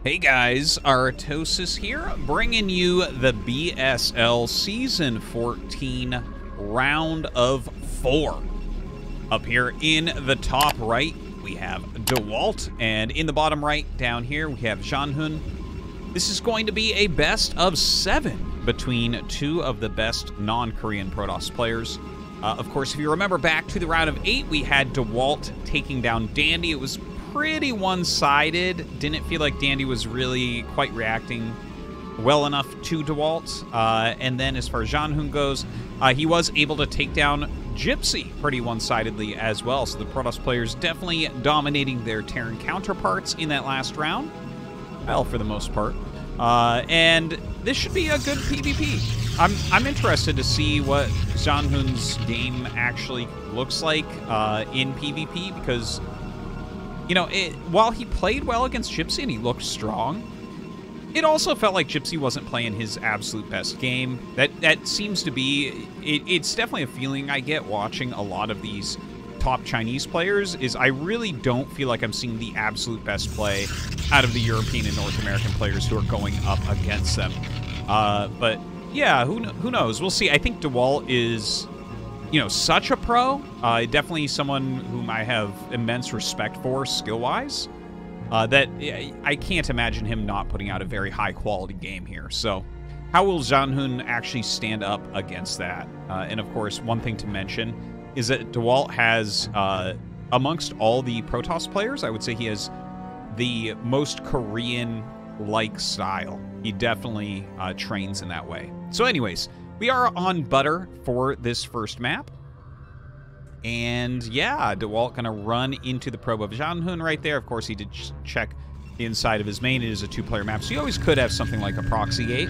Hey guys, Artosis here, bringing you the BSL Season 14 Round of 4. Up here in the top right, we have Dewalt, and in the bottom right down here, we have ZhanHun. This is going to be a best of 7 between two of the best non-Korean Protoss players. Of course, if you remember back to the round of 8, we had Dewalt taking down Dandy. It was pretty one-sided. Didn't feel like Dandy was really quite reacting well enough to Dewalt. And then as far as ZhanHun goes, he was able to take down Gypsy pretty one-sidedly as well. So the Protoss players definitely dominating their Terran counterparts in that last round. Well, for the most part. And this should be a good PvP. I'm interested to see what ZhanHun's game actually looks like in PvP because, you know, while he played well against Gypsy and he looked strong, it also felt like Gypsy wasn't playing his absolute best game. That seems to be, it's definitely a feeling I get watching a lot of these top Chinese players, is I really don't feel like I'm seeing the absolute best play out of the European and North American players who are going up against them. But yeah, who knows? We'll see. I think Dewalt is, you know, such a pro. Definitely someone whom I have immense respect for skill-wise. That I can't imagine him not putting out a very high-quality game here. So how will ZhanHun actually stand up against that? And of course, one thing to mention is that Dewalt has, amongst all the Protoss players, I would say he has the most Korean-like style. He definitely trains in that way. So anyways, we are on Butter for this first map. And yeah, Dewalt gonna run into the probe of ZhanHun right there. Of course, he did check the inside of his main. It is a two-player map, so you always could have something like a proxy gate.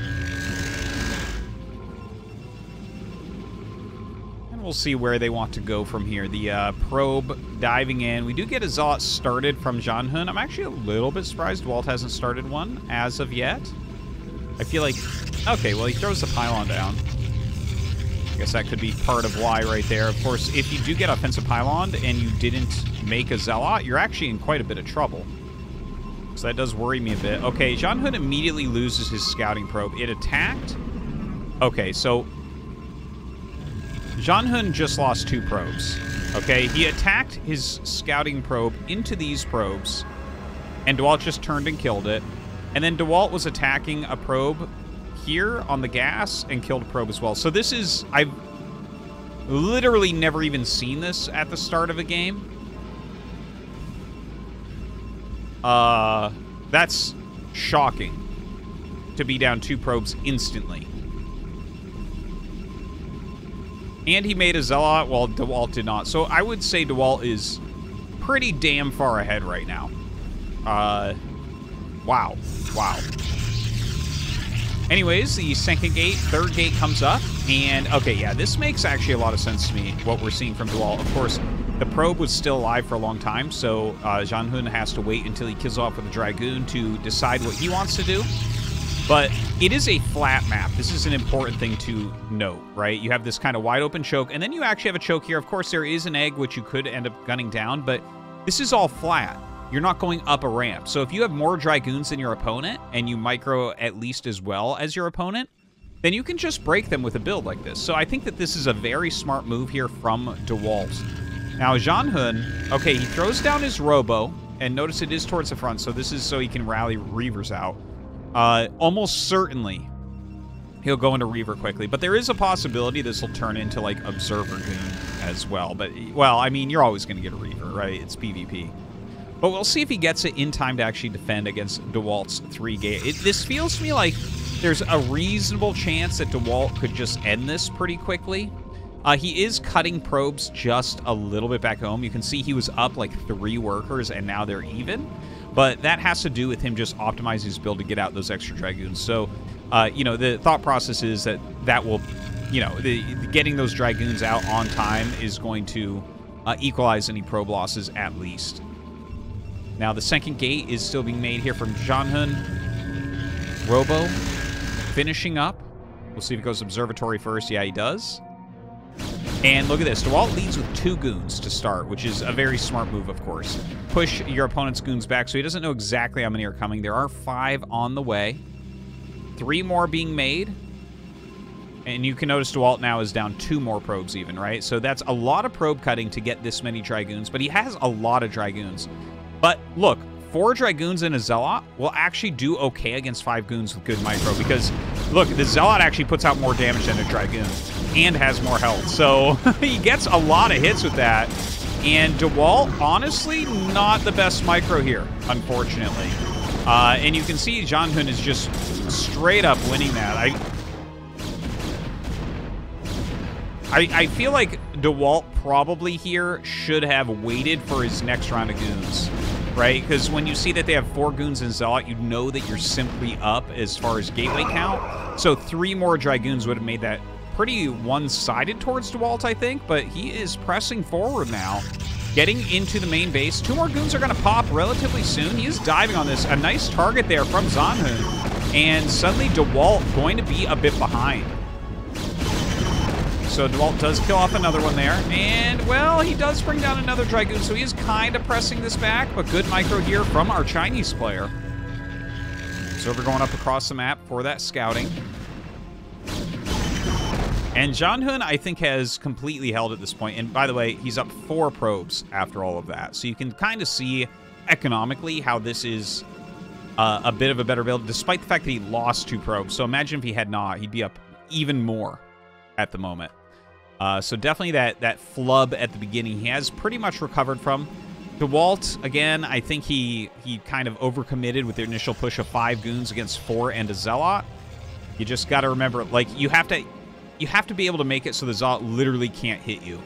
And we'll see where they want to go from here. The probe diving in. We do get a Zealot started from ZhanHun. I'm actually a little bit surprised Dewalt hasn't started one as of yet. I feel like, okay, well, he throws the pylon down. I guess that could be part of why right there. Of course, if you do get offensive pylon and you didn't make a Zealot, you're actually in quite a bit of trouble. So that does worry me a bit. Okay, ZhanHun immediately loses his scouting probe. It attacked. Okay, so ZhanHun just lost 2 probes. Okay, he attacked his scouting probe into these probes, and Dewalt just turned and killed it. And then Dewalt was attacking a probe here on the gas and killed a probe as well. So this is, I've literally never even seen this at the start of a game. That's shocking to be down 2 probes instantly. And he made a Zealot while Dewalt did not. So I would say Dewalt is pretty damn far ahead right now. Wow. Anyways, the second gate, third gate comes up, and okay, yeah, this makes actually a lot of sense to me, what we're seeing from Dewalt. Of course, the probe was still alive for a long time, so ZhanHun has to wait until he kills off with a Dragoon to decide what he wants to do. But it is a flat map. This is an important thing to note, right? You have this kind of wide open choke, and then you actually have a choke here. Of course, there is an egg, which you could end up gunning down, but this is all flat. You're not going up a ramp. So if you have more Dragoons than your opponent, and you micro at least as well as your opponent, then you can just break them with a build like this. So I think that this is a very smart move here from Dewalt. Now, ZhanHun, okay, he throws down his Robo, and notice it is towards the front, so this is so he can rally Reavers out. Almost certainly, he'll go into Reaver quickly, but there is a possibility this will turn into, like, Observer Goon as well. But, well, I mean, you're always going to get a Reaver, right? It's PvP. But we'll see if he gets it in time to actually defend against Dewalt's 3-gate. This feels to me like there's a reasonable chance that Dewalt could just end this pretty quickly. He is cutting probes just a little bit back home. You can see he was up like 3 workers, and now they're even. But that has to do with him just optimizing his build to get out those extra Dragoons. So, you know, the thought process is that will, you know, getting those Dragoons out on time is going to equalize any probe losses at least. Now, the second gate is still being made here from ZhanHun. Robo finishing up. We'll see if he goes Observatory first. Yeah, he does. And look at this. Dewalt leads with 2 goons to start, which is a very smart move, of course. Push your opponent's goons back so he doesn't know exactly how many are coming. There are 5 on the way. 3 more being made. And you can notice Dewalt now is down 2 more probes even, right? So that's a lot of probe cutting to get this many Dragoons, but he has a lot of Dragoons. But look, 4 Dragoons and a Zealot will actually do okay against 5 goons with good micro because, look, the Zealot actually puts out more damage than a Dragoon and has more health. So he gets a lot of hits with that. And Dewalt, honestly, not the best micro here, unfortunately. And you can see ZhanHun is just straight up winning that. I feel like Dewalt probably here should have waited for his next round of goons, right? Because when you see that they have 4 goons and Zealot, you know that you're simply up as far as gateway count. So 3 more Dragoons would have made that pretty one-sided towards Dewalt, I think. But he is pressing forward now, getting into the main base. 2 more goons are going to pop relatively soon. He is diving on this. A nice target there from ZhanHun. And suddenly Dewalt going to be a bit behind. So Dewalt does kill off another one there. And, well, he does bring down another Dragoon, so he is kind of pressing this back, but good micro here from our Chinese player. So we're going up across the map for that scouting. And ZhanHun, I think, has completely held at this point. And, by the way, he's up 4 probes after all of that. So you can kind of see economically how this is a bit of a better build, despite the fact that he lost 2 probes. So imagine if he had not, he'd be up even more at the moment. So definitely that flub at the beginning he has pretty much recovered from. Dewalt, again, I think he kind of overcommitted with the initial push of 5 goons against 4 and a Zealot. You just got to remember, like, you have to be able to make it so the Zealot literally can't hit you.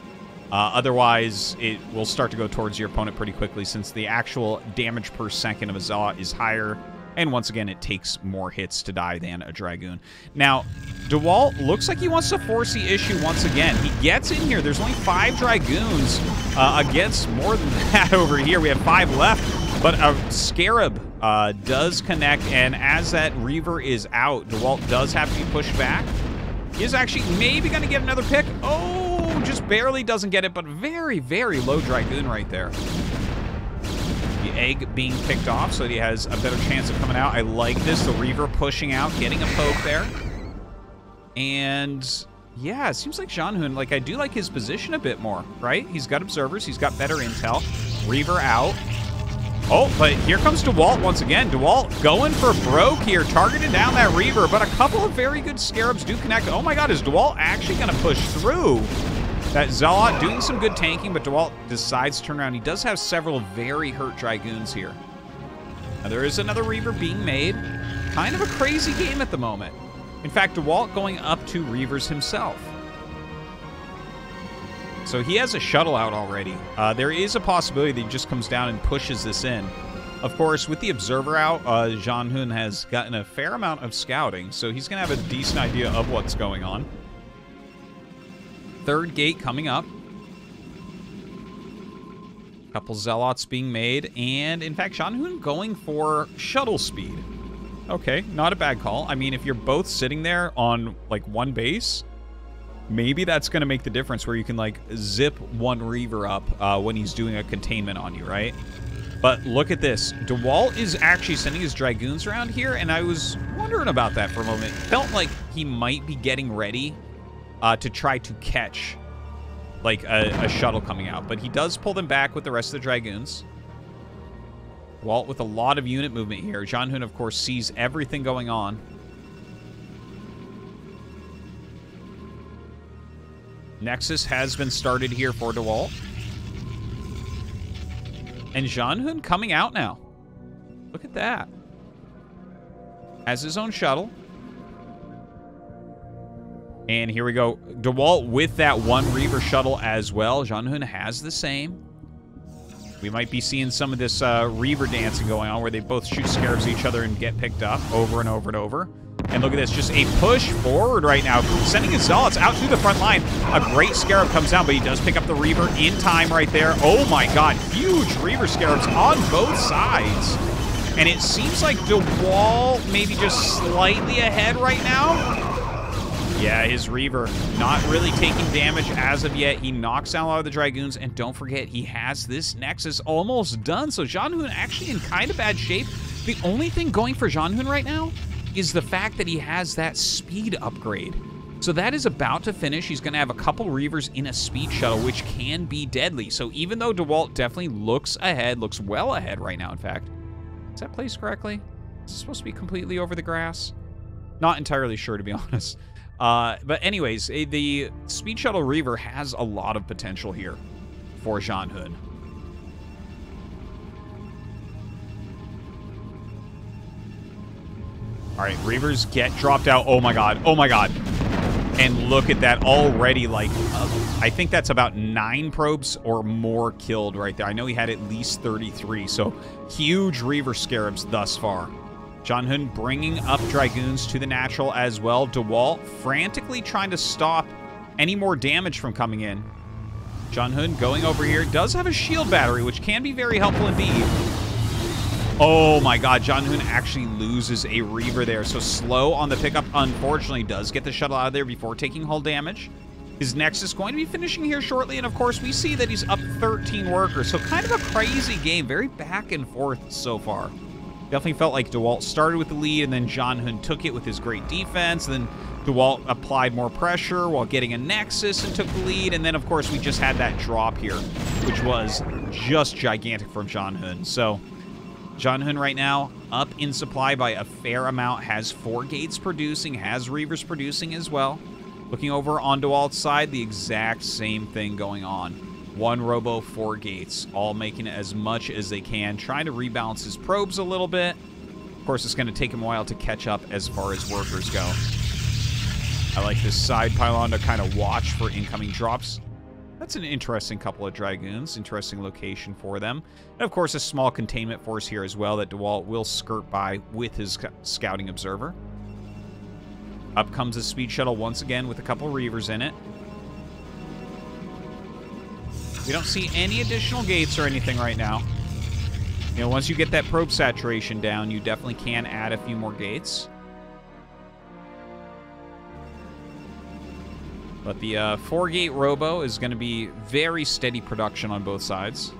Otherwise, it will start to go towards your opponent pretty quickly since the actual damage per second of a Zealot is higher. And once again, it takes more hits to die than a Dragoon. Now, Dewalt looks like he wants to force the issue once again. He gets in here. There's only 5 Dragoons against more than that over here. We have 5 left. But a Scarab does connect. And as that Reaver is out, Dewalt does have to be pushed back. He is actually maybe going to get another pick. Oh, just barely doesn't get it. But very, very low Dragoon right there. The egg being picked off so that he has a better chance of coming out. I like this. The Reaver pushing out, getting a poke there. And yeah, it seems like ZhanHun, like, I do like his position a bit more, right? He's got observers. He's got better intel. Reaver out. Oh, but here comes Dewalt once again. Dewalt going for broke here, targeting down that Reaver. But a couple of very good Scarabs do connect. Oh my god, is Dewalt actually going to push through? That Zealot doing some good tanking, but Dewalt decides to turn around. He does have several very hurt Dragoons here. Now, there is another Reaver being made. Kind of a crazy game at the moment. In fact, Dewalt going up to Reavers himself. So he has a shuttle out already. There is a possibility that he just comes down and pushes this in. Of course, with the Observer out, ZhanHun has gotten a fair amount of scouting, so he's going to have a decent idea of what's going on. 3rd gate coming up. Couple Zealots being made. And, in fact, ZhanHun going for shuttle speed. Okay, not a bad call. I mean, if you're both sitting there on, like, one base, maybe that's going to make the difference where you can, like, zip one Reaver up when he's doing a containment on you, right? But look at this. Dewalt is actually sending his Dragoons around here, and I was wondering about that for a moment. Felt like he might be getting ready to try to catch, like, a shuttle coming out. But he does pull them back with the rest of the Dragoons. Dewalt with a lot of unit movement here. ZhanHun, of course, sees everything going on. Nexus has been started here for Dewalt. And ZhanHun coming out now. Look at that. Has his own shuttle. And here we go. Dewalt with that 1 Reaver shuttle as well. ZhanHun has the same. We might be seeing some of this Reaver dancing going on where they both shoot Scarabs at each other and get picked up over and over and over. And look at this, just a push forward right now, sending his Zealots out to the front line. A great Scarab comes down, but he does pick up the Reaver in time right there. Oh my god, huge Reaver Scarabs on both sides. And it seems like Dewalt maybe just slightly ahead right now. Yeah, his Reaver not really taking damage as of yet. He knocks down a lot of the Dragoons, and don't forget, he has this Nexus almost done. So ZhanHun actually in kind of bad shape. The only thing going for ZhanHun right now is the fact that he has that speed upgrade. So that is about to finish. He's going to have a couple Reavers in a speed shuttle, which can be deadly. So even though Dewalt definitely looks ahead, looks well ahead right now, in fact. Is that placed correctly? Is it supposed to be completely over the grass? Not entirely sure, to be honest. But anyways, the Speed Shuttle Reaver has a lot of potential here for ZhanHun. All right, Reavers get dropped out. Oh my god. Oh my god. And look at that already, like, I think that's about 9 probes or more killed right there. I know he had at least 33, so huge Reaver Scarabs thus far. ZhanHun bringing up Dragoons to the natural as well. Dewalt frantically trying to stop any more damage from coming in. ZhanHun going over here. Does have a shield battery, which can be very helpful indeed. Oh my god, ZhanHun actually loses a Reaver there. So slow on the pickup, unfortunately, does get the shuttle out of there before taking hull damage. His Nexus going to be finishing here shortly, and of course we see that he's up 13 workers. So kind of a crazy game, very back and forth so far. Definitely felt like Dewalt started with the lead, and then ZhanHun took it with his great defense. Then Dewalt applied more pressure while getting a Nexus and took the lead. And then, of course, we just had that drop here, which was just gigantic from ZhanHun. So ZhanHun right now up in supply by a fair amount, has 4 gates producing, has Reavers producing as well. Looking over on Dewalt's side, the exact same thing going on. 1 Robo, 4 gates, all making as much as they can, trying to rebalance his probes a little bit. Of course, it's going to take him a while to catch up as far as workers go. I like this side pylon to kind of watch for incoming drops. That's an interesting couple of Dragoons, interesting location for them. And of course, a small containment force here as well that Dewalt will skirt by with his scouting observer. Up comes a speed shuttle once again with a couple Reavers in it. We don't see any additional gates or anything right now. You know, once you get that probe saturation down, you definitely can add a few more gates. But the 4-gate Robo is going to be very steady production on both sides.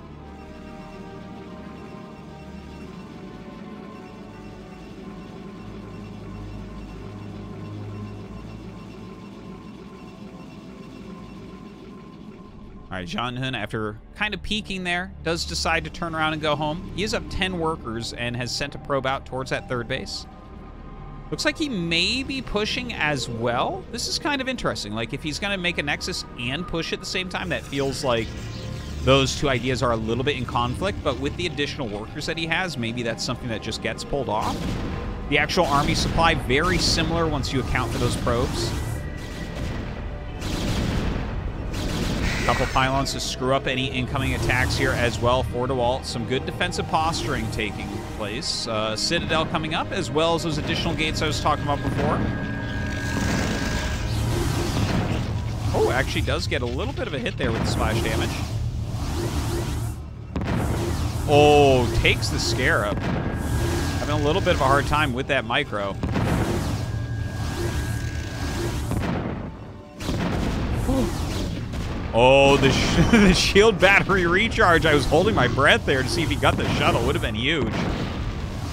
All right, ZhanHun, after kind of peaking there, does decide to turn around and go home. He is up 10 workers and has sent a probe out towards that 3rd base. Looks like he may be pushing as well. This is kind of interesting. Like, if he's going to make a Nexus and push at the same time, that feels like those two ideas are a little bit in conflict. But with the additional workers that he has, maybe that's something that just gets pulled off. The actual army supply, very similar once you account for those probes. Couple pylons to screw up any incoming attacks here as well for Dewalt. Some good defensive posturing taking place. Citadel coming up, as well as those additional gates I was talking about before. Oh, actually does get a little bit of a hit there with the splash damage. Oh, takes the Scarab. Having a little bit of a hard time with that micro. Oh, the shield battery recharge. I was holding my breath there to see if he got the shuttle. Would have been huge.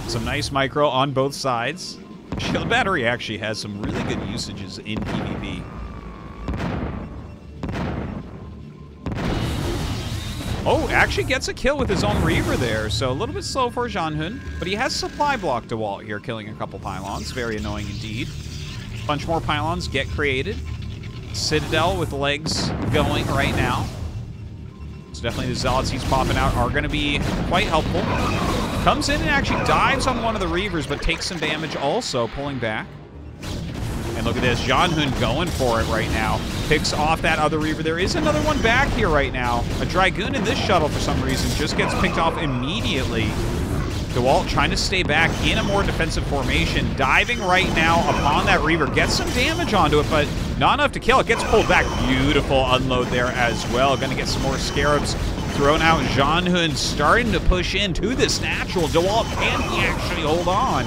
Some nice micro on both sides. Shield battery actually has some really good usages in PvP. Oh, actually gets a kill with his own Reaver there. So a little bit slow for ZhanHun. But he has supply block Dewalt here, killing a couple pylons. Very annoying indeed. A bunch more pylons get created. Citadel with legs going right now. So definitely the Zealots he's popping out are going to be quite helpful. Comes in and actually dives on one of the Reavers, but takes some damage also, pulling back. And look at this, ZhanHun going for it right now. Picks off that other Reaver. There is another one back here right now. A Dragoon in this shuttle for some reason just gets picked off immediately. Dewalt trying to stay back in a more defensive formation. Diving right now upon that Reaver. Gets some damage onto it, but not enough to kill. It gets pulled back. Beautiful unload there as well. Going to get some more Scarabs thrown out. ZhanHun starting to push into this natural. Dewalt, can he actually hold on?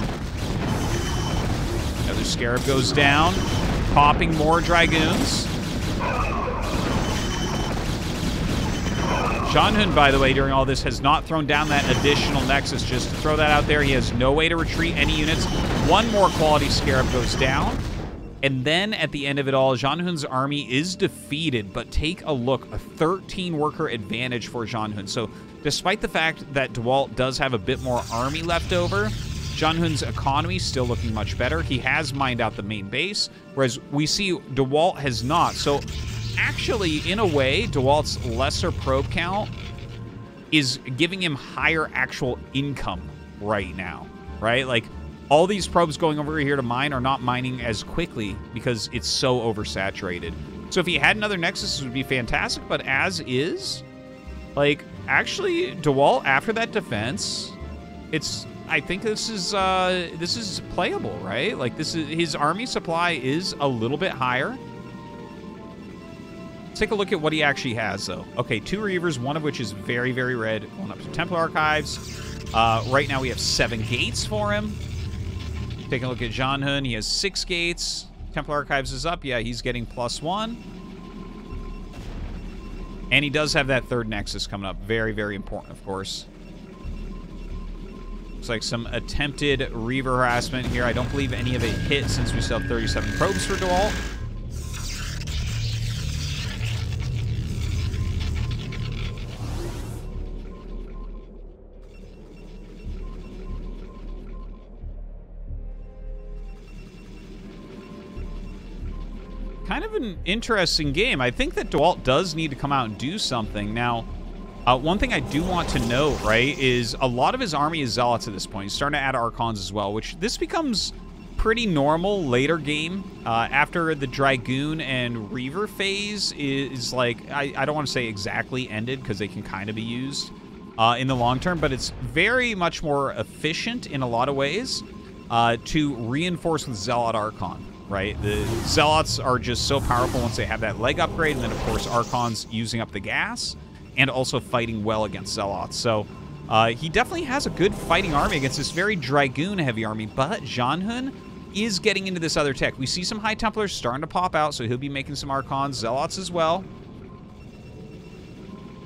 Another Scarab goes down. popping more Dragoons. ZhanHun, by the way, during all this, has not thrown down that additional Nexus. Just to throw that out there, he has no way to retreat any units. One more quality Scarab goes down. And then, at the end of it all, ZhanHun's army is defeated. But take a look, a 13-worker advantage for ZhanHun. So, despite the fact that Dewalt does have a bit more army left over, ZhanHun's economy still looking much better. He has mined out the main base, whereas we see Dewalt has not. So, actually, in a way, Dewalt's lesser probe count is giving him higher actual income right now, right? Like, all these probes going over here to mine are not mining as quickly because it's so oversaturated. So if he had another Nexus, it would be fantastic, but as is, like, actually, Dewalt, after that defense, I think this is playable, right? Like, his army supply is a little bit higher. Take a look at what he actually has, though. Okay, 2 Reavers, one of which is very, very red. Going up to Templar Archives. Right now we have 7 gates for him. Taking a look at ZhanHun, he has 6 gates. Templar Archives is up. Yeah, he's getting +1. And he does have that 3rd Nexus coming up. Very, very important, of course. Looks like some attempted Reaver harassment here. I don't believe any of it hit since we still have 37 probes for Dewalt. Kind of an interesting game. I think that Dewalt does need to come out and do something. Now, one thing I do want to note, right, is a lot of his army is Zealots at this point. He's starting to add Archons as well, which this becomes pretty normal later game. After the Dragoon and Reaver phase is like, I don't want to say exactly ended because they can kind of be used in the long term, but it's very much more efficient in a lot of ways to reinforce with Zealot Archon. Right, the Zealots are just so powerful once they have that leg upgrade, and then, of course, Archon's using up the gas, and also fighting well against Zealots. So, he definitely has a good fighting army against this very Dragoon-heavy army, but ZhanHun is getting into this other tech. We see some High Templars starting to pop out, so he'll be making some Archons, Zealots as well.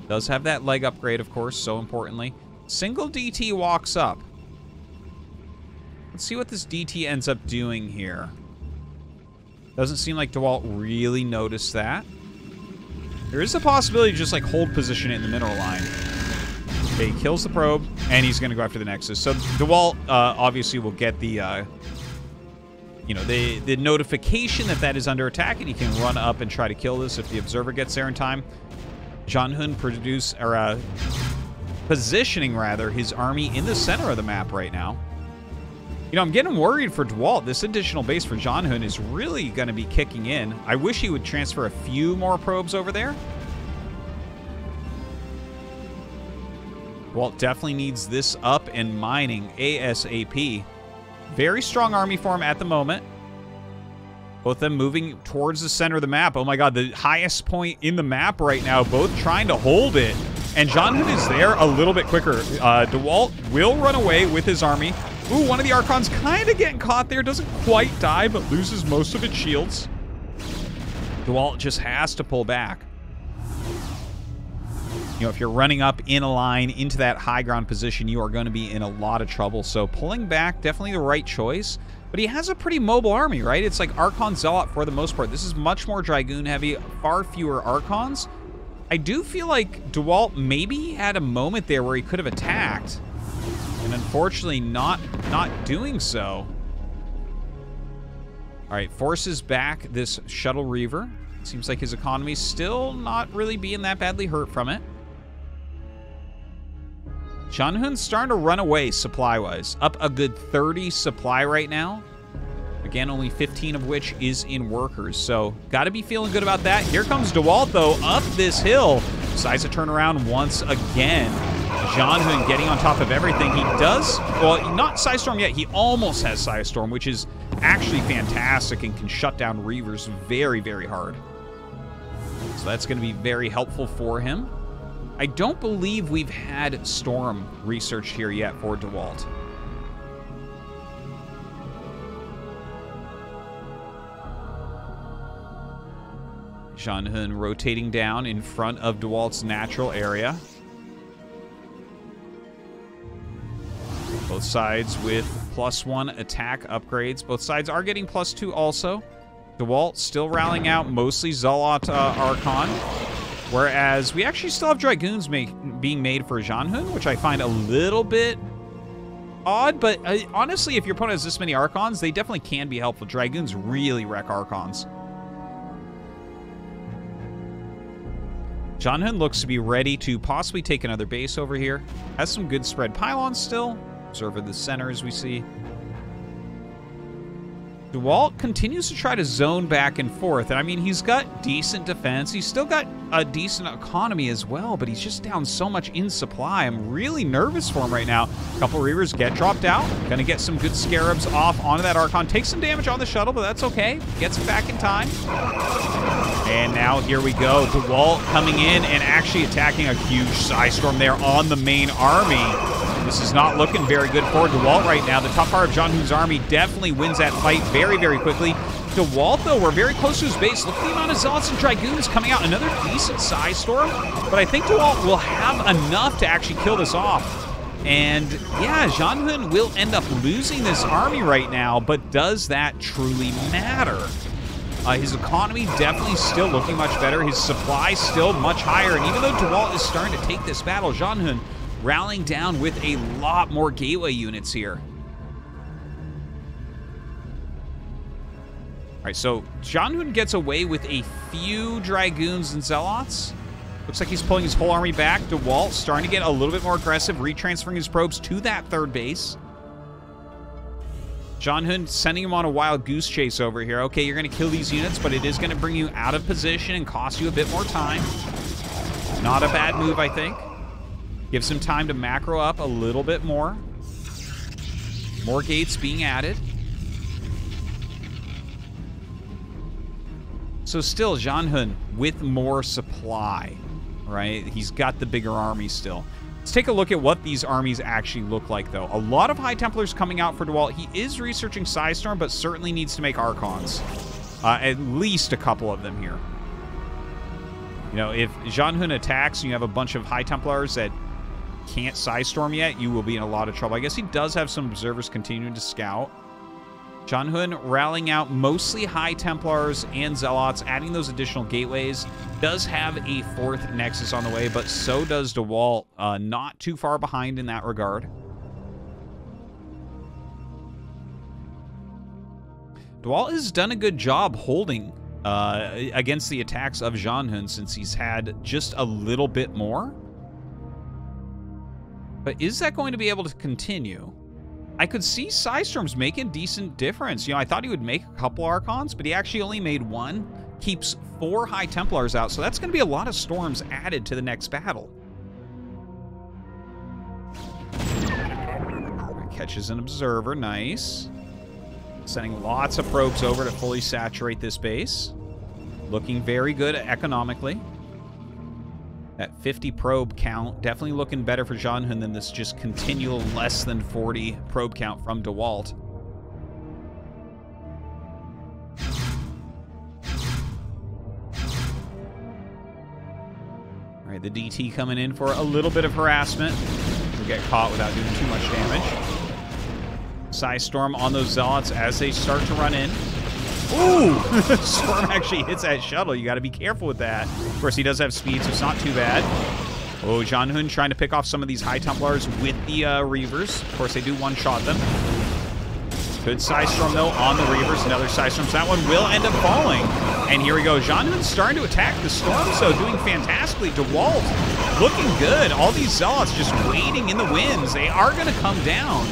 Does have that leg upgrade, of course, so importantly. Single DT walks up. Let's see what this DT ends up doing here. Doesn't seem like Dewalt really noticed that. There is a possibility to just, like, hold position in the mineral line. Okay, he kills the probe, and he's going to go after the Nexus. So Dewalt, obviously, will get the, you know, the notification that that is under attack, and he can run up and try to kill this if the Observer gets there in time. ZhanHun positioning, rather, his army in the center of the map right now. You know, I'm getting worried for Dewalt. This additional base for ZhanHun is really going to be kicking in. I wish he would transfer a few more probes over there. Dewalt definitely needs this up and mining ASAP. Very strong army for him at the moment. Both of them moving towards the center of the map. Oh my god, the highest point in the map right now. Both trying to hold it. And ZhanHun is there a little bit quicker. Dewalt will run away with his army. Ooh, one of the Archons kind of getting caught there. Doesn't quite die, but loses most of its shields. Dewalt just has to pull back. You know, if you're running up in a line into that high ground position, you are going to be in a lot of trouble. So pulling back, definitely the right choice. But he has a pretty mobile army, right? It's like Archon Zealot for the most part. This is much more Dragoon heavy, far fewer Archons. I do feel like Dewalt maybe had a moment there where he could have attacked. And unfortunately, not doing so. All right, forces back this Shuttle Reaver. Seems like his economy's still not really being that badly hurt from it. ZhanHun's starting to run away supply-wise. Up a good 30 supply right now. Again, only 15 of which is in workers. So, got to be feeling good about that. Here comes Dewalt, though, up this hill. Decides to turn around once again. ZhanHun getting on top of everything. He does, well, not Psystorm yet. He almost has Psystorm, which is actually fantastic and can shut down Reavers very, very hard. So that's going to be very helpful for him. I don't believe we've had Storm researched here yet for Dewalt. ZhanHun rotating down in front of Dewalt's natural area. Both sides with +1 attack upgrades. Both sides are getting +2 also. Dewalt still rallying out mostly Zealot Archon. Whereas we actually still have Dragoons being made for ZhanHun, which I find a little bit odd. But honestly, if your opponent has this many Archons, they definitely can be helpful. Dragoons really wreck Archons. ZhanHun looks to be ready to possibly take another base over here. Has some good spread pylons still. Observer the center as we see. Dewalt continues to try to zone back and forth. And I mean, he's got decent defense. He's still got a decent economy as well, but he's just down so much in supply. I'm really nervous for him right now. A couple Reavers get dropped out. Gonna get some good Scarabs off onto that Archon. Takes some damage on the shuttle, but that's okay. Gets it back in time. And now here we go. Dewalt coming in and actually attacking a huge Psystorm there on the main army. This is not looking very good for Dewalt right now. The top part of ZhanHun's army definitely wins that fight very, very quickly. Dewalt, though, we're very close to his base. Look at the amount of Zealots and Dragoons coming out. Another decent Psystorm, but I think Dewalt will have enough to actually kill this off. And, yeah, ZhanHun will end up losing this army right now, but does that truly matter? His economy definitely still looking much better. His supply still much higher. And even though Dewalt is starting to take this battle, ZhanHun rallying down with a lot more gateway units here. All right, so ZhanHun gets away with a few Dragoons and Zealots. Looks like he's pulling his whole army back. Dewalt starting to get a little bit more aggressive, retransferring his probes to that third base. ZhanHun sending him on a wild goose chase over here. Okay, you're going to kill these units, but it is going to bring you out of position and cost you a bit more time. Not a bad move, I think. Gives him time to macro up a little bit more. More gates being added. So still, ZhanHun with more supply, right? He's got the bigger army still. Let's take a look at what these armies actually look like, though. A lot of High Templars coming out for Dewalt. He is researching Psystorm, but certainly needs to make Archons. At least a couple of them here. You know, if ZhanHun attacks and you have a bunch of High Templars that can't Psystorm yet, you will be in a lot of trouble. I guess he does have some observers continuing to scout. ZhanHun rallying out mostly High Templars and Zealots, adding those additional gateways. Does have a fourth Nexus on the way, but so does Dewalt. Not too far behind in that regard. Dewalt has done a good job holding against the attacks of ZhanHun since he's had just a little bit more. But is that going to be able to continue? I could see Psystorms making decent difference. You know, I thought he would make a couple Archons, but he actually only made one. Keeps 4 High Templars out, so that's going to be a lot of Storms added to the next battle. Catches an Observer, nice. Sending lots of probes over to fully saturate this base. Looking very good economically. That 50 probe count, definitely looking better for ZhanHun than this just continual less than 40 probe count from Dewalt. All right, the DT coming in for a little bit of harassment. We'll get caught without doing too much damage. Psystorm on those Zealots as they start to run in. Ooh! Storm actually hits that shuttle. You got to be careful with that. Of course, he does have speed, so it's not too bad. Oh, ZhanHun trying to pick off some of these High Templars with the Reavers. Of course, they do one-shot them. Good Psystorm, though, on the Reavers. Another Psystorm. So that one will end up falling. And here we go. ZhanHun's starting to attack the Storm, so doing fantastically. Dewalt looking good. All these Zealots just waiting in the winds. They are going to come down.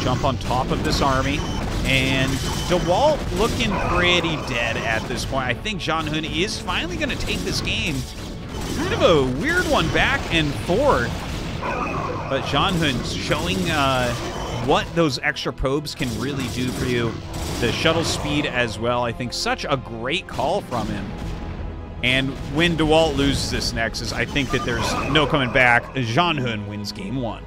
Jump on top of this army. And Dewalt looking pretty dead at this point. I think ZhanHun is finally going to take this game. Kind of a weird one back and forth. But ZhanHun showing what those extra probes can really do for you. The shuttle speed as well. I think such a great call from him. And when Dewalt loses this Nexus, I think that there's no coming back. ZhanHun wins game 1.